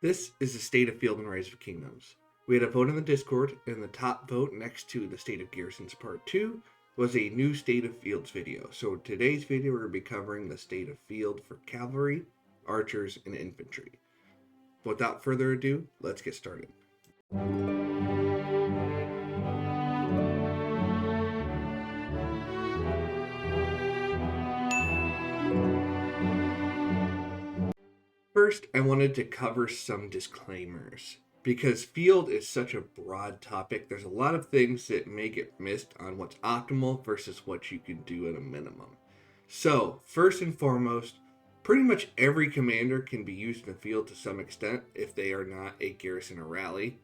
This is the State of Field and Rise of Kingdoms. We had a vote in the Discord, and the top vote next to the State of Garrisons Part 2 was a new State of Fields video. So in today's video, we're going to be covering the State of Field for Cavalry, Archers, and Infantry. Without further ado, let's get started. First, I wanted to cover some disclaimers. Because field is such a broad topic, there's a lot of things that may get missed on what's optimal versus what you can do at a minimum. So, first and foremost, pretty much every commander can be used in the field to some extent if they are not a garrison or rally.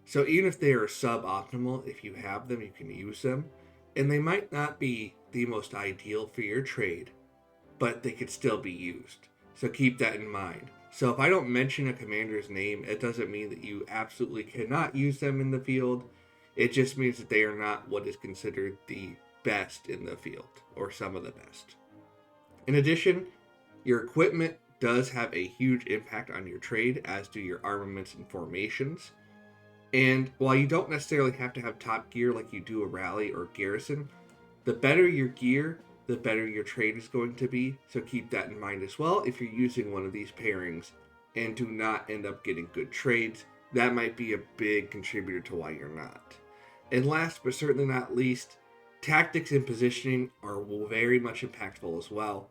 So even if they are suboptimal, if you have them, you can use them. And they might not be the most ideal for your trade, but they could still be used. So keep that in mind. So if I don't mention a commander's name, it doesn't mean that you absolutely cannot use them in the field. It just means that they are not what is considered the best in the field, or some of the best. In addition, your equipment does have a huge impact on your trade, as do your armaments and formations. And while you don't necessarily have to have top gear like you do a rally or garrison, the better your gear, the better your trade is going to be. So keep that in mind as well if you're using one of these pairings and do not end up getting good trades. That might be a big contributor to why you're not. And last but certainly not least, tactics and positioning are very much impactful as well.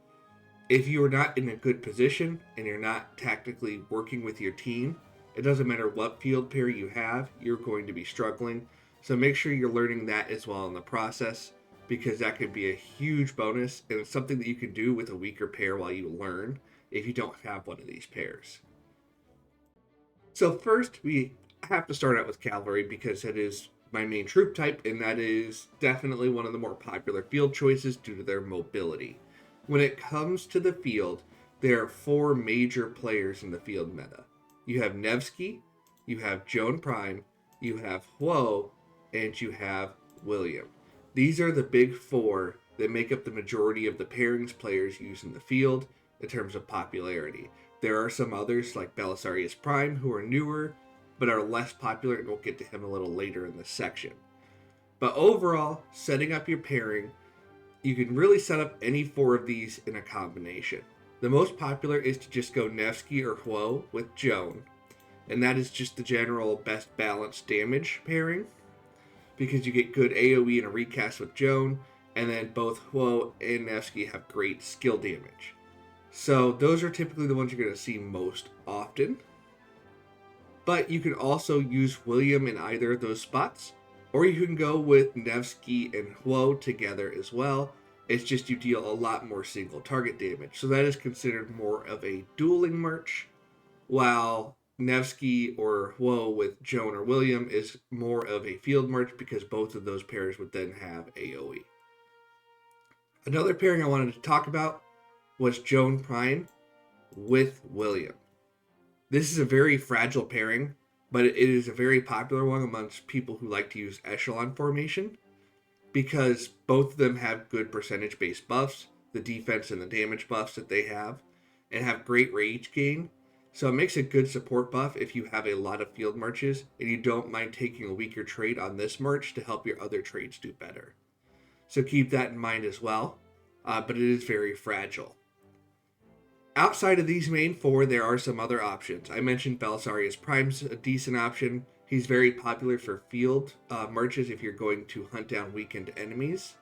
If you are not in a good position and you're not tactically working with your team, it doesn't matter what field pair you have, you're going to be struggling. So make sure you're learning that as well in the process, because that could be a huge bonus, and it's something that you can do with a weaker pair while you learn if you don't have one of these pairs. So first, we have to start out with Cavalry because it is my main troop type, and that is definitely one of the more popular field choices due to their mobility. When it comes to the field, there are four major players in the field meta. You have Nevsky, you have Joan Prime, you have Huo, and you have William. These are the big four that make up the majority of the pairings players use in the field in terms of popularity. There are some others like Belisarius Prime who are newer but are less popular, and we'll get to him a little later in this section. But overall, setting up your pairing, you can really set up any four of these in a combination. The most popular is to just go Nevsky or Huo with Joan, and that is just the general best balanced damage pairing, because you get good AoE and a recast with Joan, and then both Huo and Nevsky have great skill damage. So those are typically the ones you're going to see most often. But you can also use William in either of those spots, or you can go with Nevsky and Huo together as well. It's just you deal a lot more single target damage. So that is considered more of a dueling march, while Nevsky or Huo with Joan or William is more of a field march because both of those pairs would then have AoE. Another pairing I wanted to talk about was Joan Prime with William. This is a very fragile pairing, but it is a very popular one amongst people who like to use echelon formation because both of them have good percentage-based buffs, the defense and the damage buffs that they have, and have great rage gain. So it makes a good support buff if you have a lot of field marches and you don't mind taking a weaker trade on this march to help your other trades do better. So keep that in mind as well, but it is very fragile. Outside of these main four, there are some other options. I mentioned Belisarius Prime's a decent option. He's very popular for field marches if you're going to hunt down weakened enemies.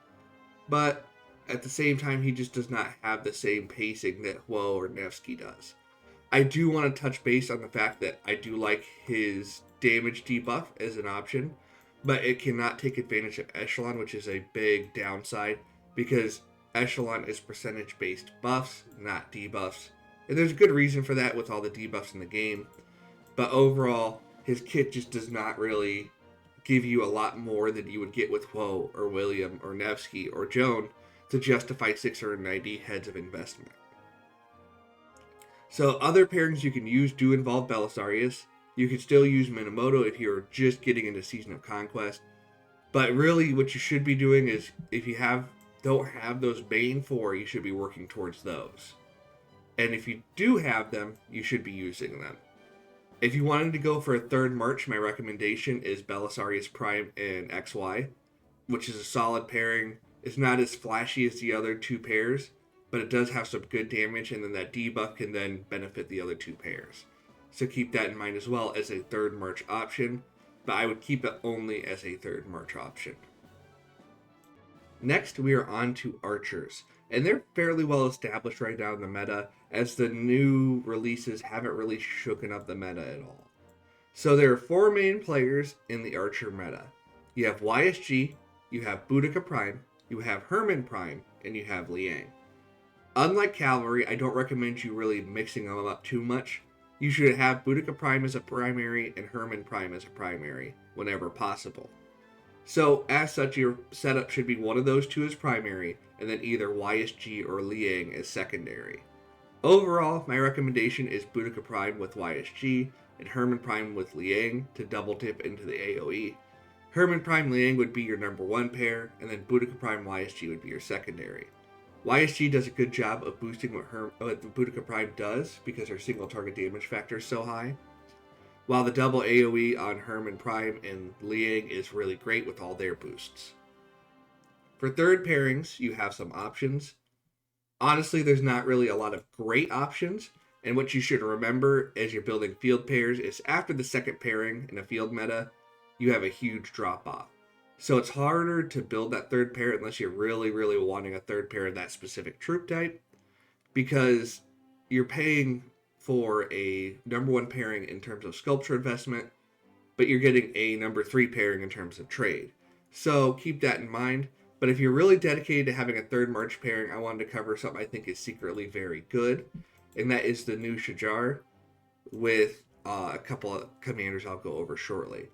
But at the same time, he just does not have the same pacing that Huo or Nevsky does. I do want to touch base on the fact that I do like his damage debuff as an option, but it cannot take advantage of Echelon, which is a big downside because Echelon is percentage-based buffs, not debuffs. And there's a good reason for that with all the debuffs in the game. But overall, his kit just does not really give you a lot more than you would get with Huo or William or Nevsky or Joan to justify 690 heads of investment. So other pairings you can use do involve Belisarius. You can still use Minamoto if you're just getting into Season of Conquest. But really what you should be doing is, if you don't have those main four, you should be working towards those. And if you do have them, you should be using them. If you wanted to go for a third march, my recommendation is Belisarius Prime and XY, which is a solid pairing. It's not as flashy as the other two pairs, but it does have some good damage, and then that debuff can then benefit the other two pairs. So keep that in mind as well as a third march option, but I would keep it only as a third march option. Next, we are on to archers, and they're fairly well established right now in the meta, as the new releases haven't really shooken up the meta at all. So there are four main players in the archer meta. You have YSG, you have Boudica Prime, you have Hermann Prime, and you have Liang. Unlike Cavalry, I don't recommend you really mixing them up too much. You should have Boudica Prime as a primary and Hermann Prime as a primary whenever possible. So, as such, your setup should be one of those two as primary, and then either YSG or Liang as secondary. Overall, my recommendation is Boudica Prime with YSG, and Hermann Prime with Liang to double dip into the AoE. Hermann Prime Liang would be your number one pair, and then Boudica Prime YSG would be your secondary. YSG does a good job of boosting what Boudica Prime does, because her single target damage factor is so high, while the double AoE on Hermann Prime and Liang is really great with all their boosts. For third pairings, you have some options. Honestly, there's not really a lot of great options, and what you should remember as you're building field pairs is after the second pairing in a field meta, you have a huge drop-off. So it's harder to build that third pair unless you're really, really wanting a third pair of that specific troop type, because you're paying for a number one pairing in terms of sculpture investment, but you're getting a number three pairing in terms of trade. So keep that in mind. But if you're really dedicated to having a third march pairing, I wanted to cover something I think is secretly very good, and that is the new Shajar with a couple of commanders I'll go over shortly.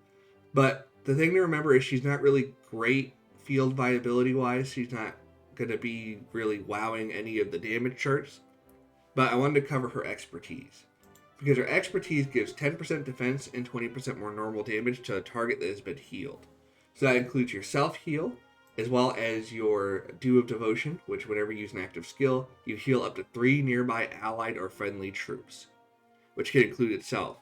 But the thing to remember is she's not really great field viability wise. She's not going to be really wowing any of the damage charts. But I wanted to cover her expertise, because her expertise gives 10% defense and 20% more normal damage to a target that has been healed. So that includes your self-heal, as well as your Dew of Devotion, which whenever you use an active skill, you heal up to 3 nearby allied or friendly troops, which can include itself.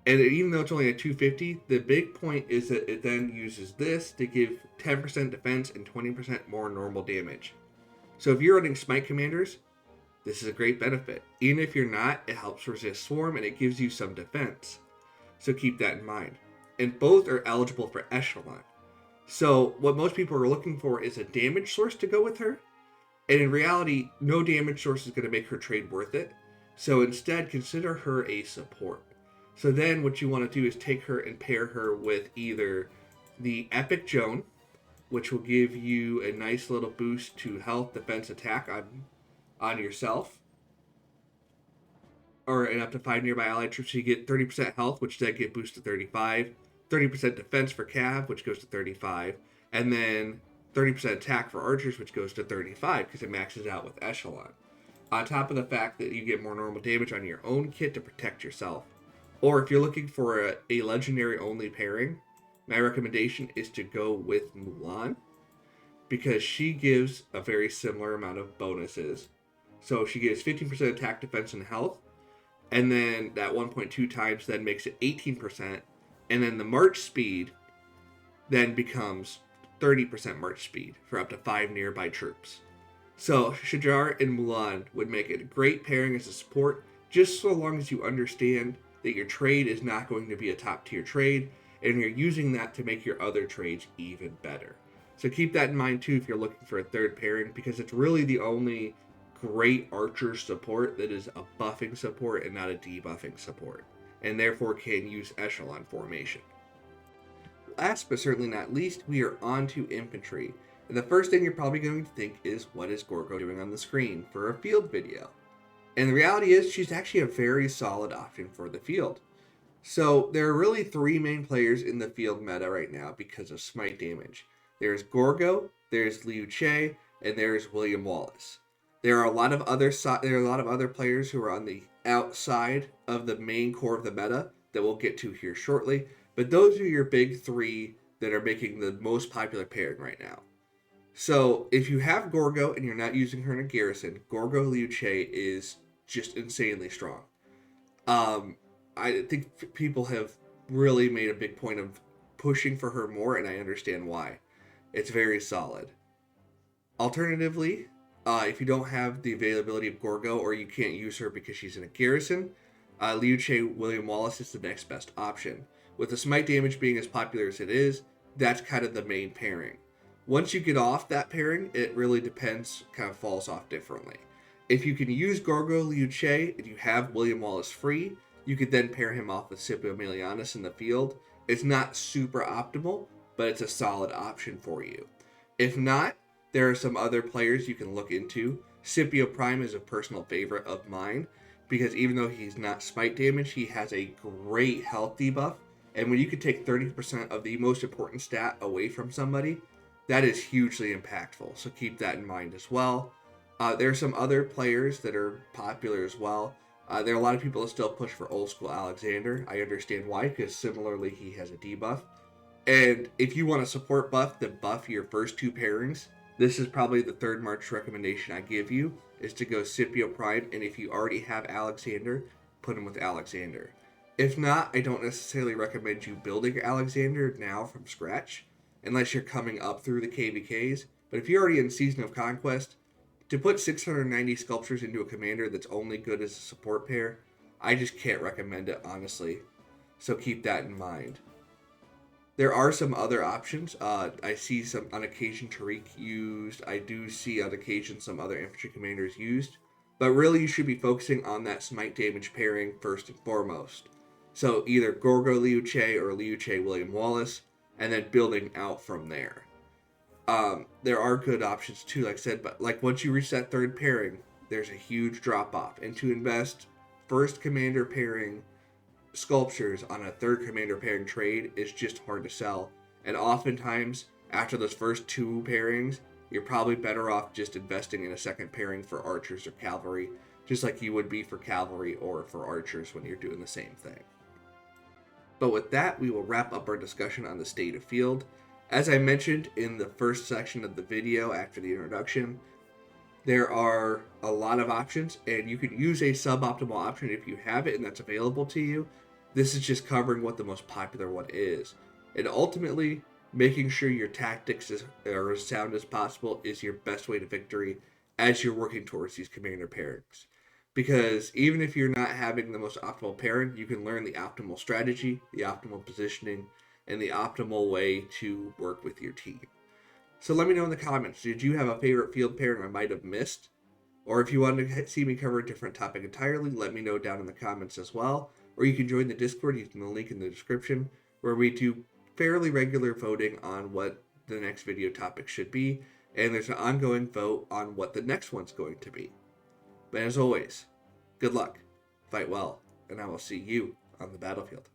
And even though it's only a 250, the big point is that it then uses this to give 10% defense and 20% more normal damage. So if you're running Smite commanders, this is a great benefit. Even if you're not, it helps resist Swarm and it gives you some defense. So keep that in mind. And both are eligible for Echelon. So what most people are looking for is a damage source to go with her. And in reality, no damage source is going to make her trade worth it. So instead, consider her a support. So then what you want to do is take her and pair her with either the Epic Joan, which will give you a nice little boost to health, defense, attack on yourself, or and up to 5 nearby allied troops. So you get 30% health, which then get boosted to 35, 30% defense for Cav, which goes to 35, and then 30% attack for archers, which goes to 35 because it maxes out with Echelon. On top of the fact that you get more normal damage on your own kit to protect yourself. Or if you're looking for a legendary only pairing, my recommendation is to go with Mulan, because she gives a very similar amount of bonuses. So she gives 15% attack, defense, and health, and then that 1.2 times then makes it 18%, and then the march speed then becomes 30% march speed for up to 5 nearby troops. So Shajar and Mulan would make it a great pairing as a support, just so long as you understand that your trade is not going to be a top tier trade, and you're using that to make your other trades even better. So keep that in mind too if you're looking for a third pairing, because it's really the only great archer support that is a buffing support and not a debuffing support, and therefore can use Echelon formation. Last but certainly not least, we are on to infantry. And the first thing you're probably going to think is, what is Gorgo doing on the screen for a field video? And the reality is, she's actually a very solid option for the field. So there are really 3 main players in the field meta right now because of smite damage. There's Gorgo, there's Liu Che, and there's William Wallace. There are a lot of other players who are on the outside of the main core of the meta that we'll get to here shortly, but those are your big 3 that are making the most popular pairing right now. So if you have Gorgo and you're not using her in a garrison, Gorgo Liu Che is just insanely strong. I think people have really made a big point of pushing for her more, and I understand why. It's very solid. Alternatively, if you don't have the availability of Gorgo or you can't use her because she's in a garrison, Liu Che William Wallace is the next best option. With the smite damage being as popular as it is, that's kind of the main pairing. Once you get off that pairing, it really depends, kind of falls off differently. If you can use Gorgo Liu Che and you have William Wallace free, you could then pair him off with Scipio Aemilianus in the field. It's not super optimal, but it's a solid option for you. If not, there are some other players you can look into. Scipio Prime is a personal favorite of mine because even though he's not smite damage, he has a great health debuff. And when you can take 30% of the most important stat away from somebody, that is hugely impactful. So keep that in mind as well. There are some other players that are popular as well. There are a lot of people that still push for old school Alexander. I understand why, because similarly he has a debuff. And if you want a support buff that buff your first two pairings, this is probably the third March recommendation I give you, is to go Scipio Prime, and if you already have Alexander, put him with Alexander. If not, I don't necessarily recommend you building Alexander now from scratch, unless you're coming up through the KvKs. But if you're already in Season of Conquest, to put 690 sculptures into a commander that's only good as a support pair, I just can't recommend it, honestly. So keep that in mind. There are some other options. I see some on occasion Tariq used. I do see on occasion some other infantry commanders used. But really you should be focusing on that smite damage pairing first and foremost. So either Gorgo Liu Che or Liu Che William Wallace, and then building out from there. There are good options too, like I said, but like once you reach that third pairing, there's a huge drop off. And to invest first commander pairing sculptures on a third commander pairing trade is just hard to sell. And oftentimes, after those first two pairings, you're probably better off just investing in a second pairing for archers or cavalry, just like you would be for cavalry or for archers when you're doing the same thing. But with that, we will wrap up our discussion on the state of field. As I mentioned in the first section of the video after the introduction, there are a lot of options, and you can use a suboptimal option if you have it and that's available to you. This is just covering what the most popular one is. And ultimately, making sure your tactics are as sound as possible is your best way to victory as you're working towards these commander pairings. Because even if you're not having the most optimal pairing, you can learn the optimal strategy, the optimal positioning, and the optimal way to work with your team. So let me know in the comments, did you have a favorite field pairing I might have missed? Or if you want to see me cover a different topic entirely, let me know down in the comments as well. Or you can join the Discord using the link in the description, where we do fairly regular voting on what the next video topic should be, and there's an ongoing vote on what the next one's going to be. But as always, good luck, fight well, and I will see you on the battlefield.